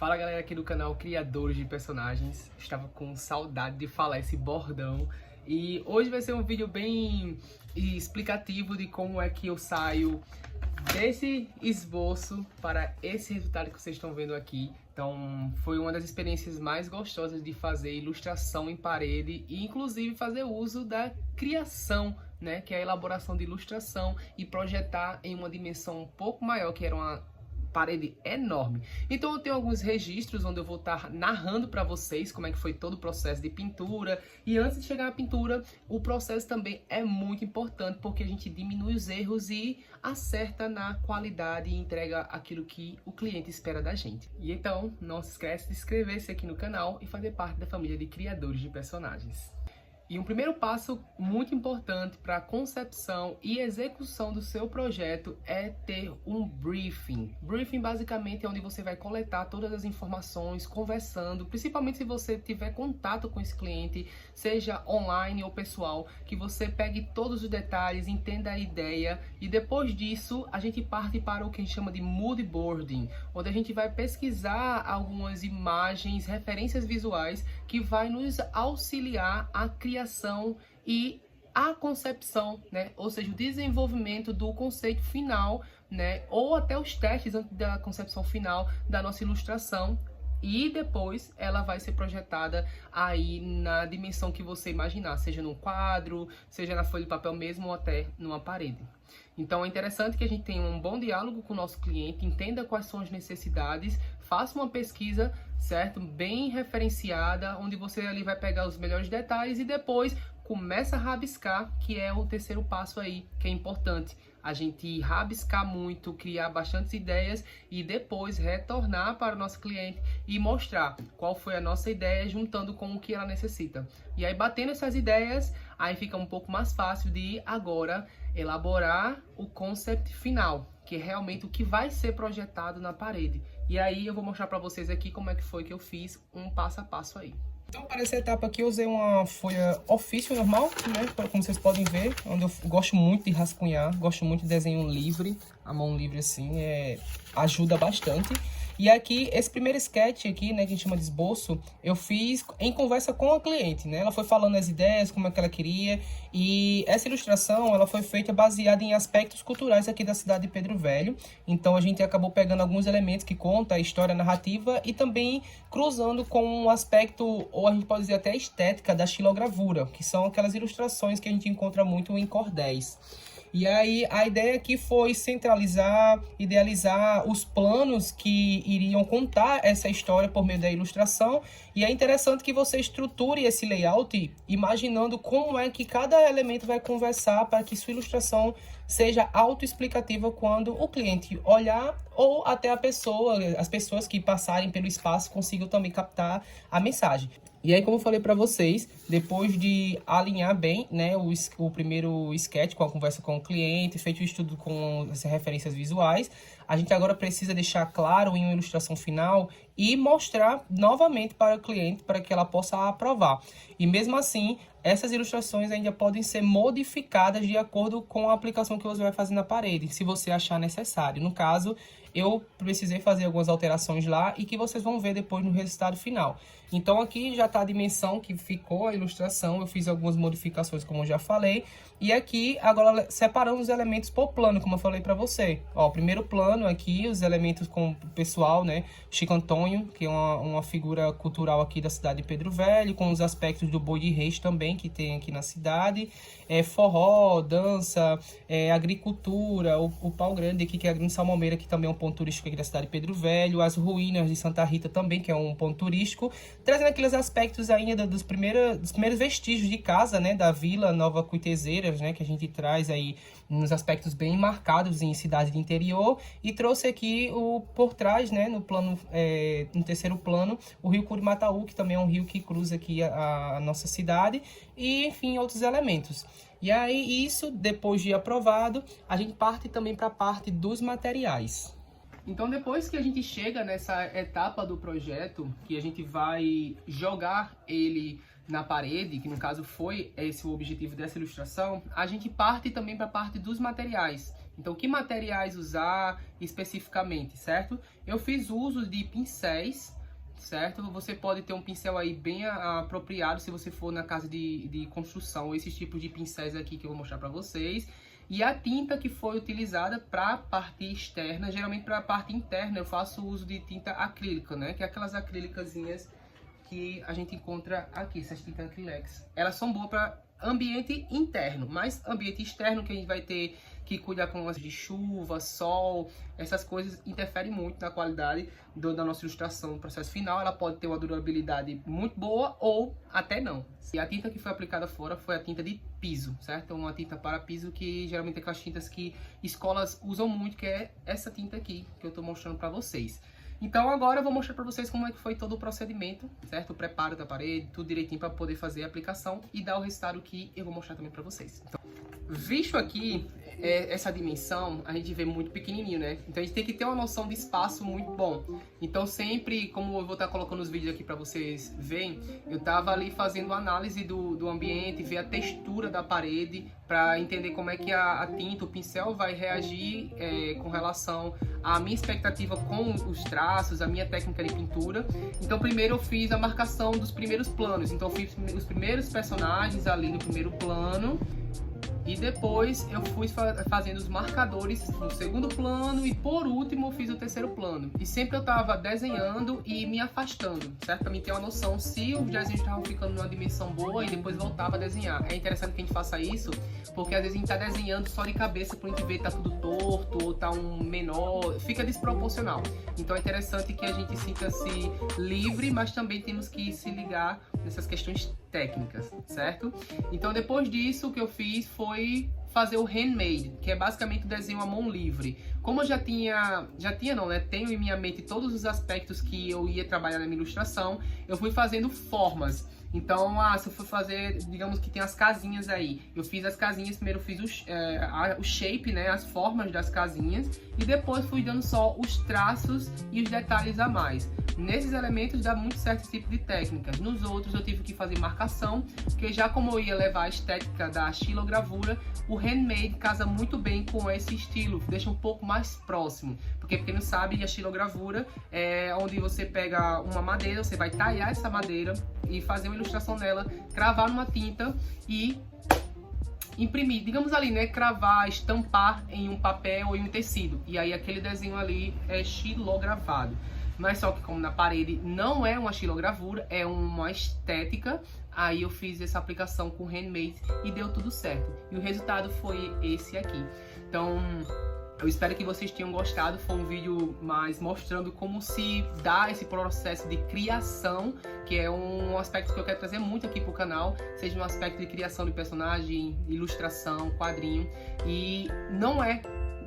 Fala galera aqui do canal Criadores de Personagens. Estava com saudade de falar esse bordão e hoje vai ser um vídeo bem explicativo de como é que eu saio desse esboço para esse resultado que vocês estão vendo aqui. Então foi uma das experiências mais gostosas de fazer ilustração em parede e inclusive fazer uso da criação, né, que é a elaboração de ilustração e projetar em uma dimensão um pouco maior, que era uma parede enorme. Então eu tenho alguns registros onde eu vou estar narrando para vocês como é que foi todo o processo de pintura. E antes de chegar à pintura, o processo também é muito importante, porque a gente diminui os erros e acerta na qualidade e entrega aquilo que o cliente espera da gente. E então, não se esquece de inscrever-se aqui no canal e fazer parte da família de criadores de personagens. E um primeiro passo muito importante para a concepção e execução do seu projeto é ter um briefing. Briefing basicamente é onde você vai coletar todas as informações, conversando, principalmente se você tiver contato com esse cliente, seja online ou pessoal, que você pegue todos os detalhes, entenda a ideia e depois disso a gente parte para o que a gente chama de mood boarding, onde a gente vai pesquisar algumas imagens, referências visuais que vai nos auxiliar a criar e a concepção, né? Ou seja, o desenvolvimento do conceito final, né? Ou até os testes antes da concepção final da nossa ilustração. E depois ela vai ser projetada aí na dimensão que você imaginar, seja num quadro, seja na folha de papel mesmo ou até numa parede. Então é interessante que a gente tenha um bom diálogo com o nosso cliente, entenda quais são as necessidades, faça uma pesquisa, certo? Bem referenciada, onde você ali vai pegar os melhores detalhes e depois começa a rabiscar, que é o terceiro passo aí, que é importante. A gente rabiscar muito, criar bastantes ideias e depois retornar para o nosso cliente e mostrar qual foi a nossa ideia juntando com o que ela necessita. E aí batendo essas ideias, aí fica um pouco mais fácil de agora elaborar o concept final, que é realmente o que vai ser projetado na parede. E aí eu vou mostrar para vocês aqui como é que foi que eu fiz um passo a passo aí. Então, para essa etapa aqui, eu usei uma folha ofício normal, né? Como vocês podem ver, onde eu gosto muito de rascunhar, gosto muito de desenho livre, a mão livre assim, ajuda bastante. E aqui, esse primeiro sketch aqui, né, que a gente chama de esboço, eu fiz em conversa com a cliente, né? Ela foi falando as ideias, como é que ela queria, e essa ilustração, ela foi feita baseada em aspectos culturais aqui da cidade de Pedro Velho. Então, a gente acabou pegando alguns elementos que contam a história narrativa e também cruzando com um aspecto, ou a gente pode dizer até estética, da xilogravura, que são aquelas ilustrações que a gente encontra muito em cordéis. E aí a ideia aqui foi centralizar, idealizar os planos que iriam contar essa história por meio da ilustração. E é interessante que você estruture esse layout imaginando como é que cada elemento vai conversar para que sua ilustração seja autoexplicativa quando o cliente olhar ou até as pessoas que passarem pelo espaço consigam também captar a mensagem. E aí, como eu falei para vocês, depois de alinhar bem, né, o primeiro sketch com a conversa com o cliente, feito o estudo com as referências visuais, a gente agora precisa deixar claro em uma ilustração final e mostrar novamente para o cliente para que ela possa aprovar. E mesmo assim, essas ilustrações ainda podem ser modificadas de acordo com a aplicação que você vai fazer na parede, se você achar necessário. No caso, eu precisei fazer algumas alterações lá e que vocês vão ver depois no resultado final. Então aqui já está a dimensão que ficou a ilustração, eu fiz algumas modificações como eu já falei. E aqui agora separamos os elementos por plano, como eu falei para você. Ó, o primeiro plano aqui, os elementos com o pessoal, né? Chico Antônio, que é uma figura cultural aqui da cidade de Pedro Velho, com os aspectos do boi de reis também, que tem aqui na cidade. Forró, dança, agricultura, o Pau Grande aqui, que é a Grande Salmomeira, que também é um ponto turístico aqui da cidade de Pedro Velho. As ruínas de Santa Rita também, que é um ponto turístico. Trazendo aqueles aspectos ainda dos primeiros vestígios de casa, né? Da Vila Nova Cuitezeiras, né? Que a gente traz aí nos aspectos bem marcados em cidade de interior. E trouxe aqui por trás, né? No plano, no terceiro plano, o rio Curimataú, que também é um rio que cruza aqui a nossa cidade. E, enfim, outros elementos. E aí, isso, depois de aprovado, a gente parte também para a parte dos materiais. Então, depois que a gente chega nessa etapa do projeto, que a gente vai jogar ele na parede, que no caso foi esse o objetivo dessa ilustração, a gente parte também para a parte dos materiais. Então, que materiais usar especificamente, certo? Eu fiz uso de pincéis, certo? Você pode ter um pincel aí bem apropriado se você for na casa de construção, esses tipos de pincéis aqui que eu vou mostrar para vocês. E a tinta que foi utilizada para a parte externa, geralmente para a parte interna eu faço uso de tinta acrílica, né? Que é aquelas acrílicazinhas que a gente encontra aqui, essas tintas acrílicas. Elas são boas para ambiente interno, mas ambiente externo que a gente vai ter que cuidar com as de chuva, sol, essas coisas interferem muito na qualidade da nossa ilustração no processo final. Ela pode ter uma durabilidade muito boa ou até não. E a tinta que foi aplicada fora foi a tinta de piso, certo? Uma tinta para piso que geralmente é aquelas tintas que escolas usam muito, que é essa tinta aqui que eu estou mostrando para vocês. Então agora eu vou mostrar para vocês como é que foi todo o procedimento, certo? O preparo da parede, tudo direitinho para poder fazer a aplicação e dar o resultado que eu vou mostrar também para vocês. Então, visto aqui essa dimensão, a gente vê muito pequenininho, né? Então a gente tem que ter uma noção de espaço muito bom. Então sempre, como eu vou estar colocando os vídeos aqui para vocês verem, eu tava ali fazendo análise do ambiente, ver a textura da parede, para entender como é que a tinta, o pincel vai reagir com relação à minha expectativa com os traços, a minha técnica de pintura. Então primeiro eu fiz a marcação dos primeiros planos, então eu fiz os primeiros personagens ali no primeiro plano. E depois eu fui fazendo os marcadores no segundo plano e por último eu fiz o terceiro plano. E sempre eu tava desenhando e me afastando, certo? Pra mim ter uma noção se os desenhos estavam ficando numa dimensão boa e depois voltava a desenhar. É interessante que a gente faça isso, porque às vezes a gente tá desenhando só de cabeça quando a gente vê que tá tudo torto ou tá um menor, fica desproporcional. Então é interessante que a gente sinta-se livre, mas também temos que se ligar nessas questões técnicas, certo? Então depois disso o que eu fiz foi fazer o handmade, que é basicamente o desenho à mão livre. Como eu já tinha não, né? Tenho em minha mente todos os aspectos que eu ia trabalhar na minha ilustração, eu fui fazendo formas. Então, se eu for fazer, digamos que tem as casinhas aí, eu fiz as casinhas, primeiro eu fiz o shape, né, as formas das casinhas, e depois fui dando só os traços e os detalhes a mais. Nesses elementos dá muito certo esse tipo de técnica. Nos outros eu tive que fazer marcação, porque já como eu ia levar a estética da xilogravura, o handmade casa muito bem com esse estilo, deixa um pouco mais próximo. Porque quem não sabe, a xilogravura é onde você pega uma madeira, você vai talhar essa madeira e fazer uma ilustração nela, cravar numa tinta e imprimir, digamos ali, né, cravar, estampar em um papel ou em um tecido. E aí aquele desenho ali é xilogravado. Mas só que como na parede não é uma xilogravura, é uma estética, aí eu fiz essa aplicação com handmade e deu tudo certo. E o resultado foi esse aqui. Então, eu espero que vocês tenham gostado. Foi um vídeo mais mostrando como se dá esse processo de criação, que é um aspecto que eu quero trazer muito aqui pro canal, seja um aspecto de criação de personagem, ilustração, quadrinho, e não é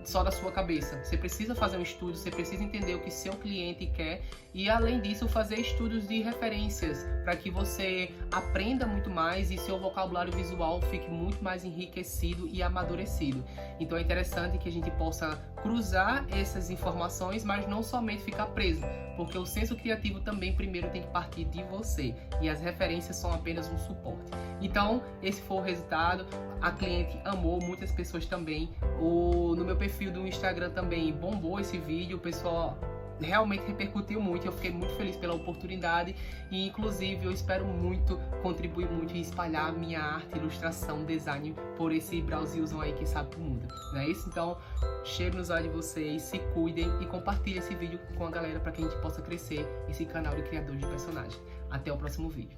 só da sua cabeça. Você precisa fazer um estudo, você precisa entender o que seu cliente quer e, além disso, fazer estudos de referências para que você aprenda muito mais e seu vocabulário visual fique muito mais enriquecido e amadurecido. Então é interessante que a gente possa cruzar essas informações, mas não somente ficar preso, porque o senso criativo também primeiro tem que partir de você e as referências são apenas um suporte. Então esse foi o resultado, a cliente amou, muitas pessoas também. No meu perfil do Instagram também bombou esse vídeo, o pessoal realmente repercutiu muito, eu fiquei muito feliz pela oportunidade e inclusive eu espero muito contribuir muito e espalhar minha arte, ilustração, design por esse Brasilzão aí que sabe pro mundo, não é isso? Então, cheiro nos olhos de vocês, se cuidem e compartilhem esse vídeo com a galera para que a gente possa crescer esse canal de criadores de personagens. Até o próximo vídeo.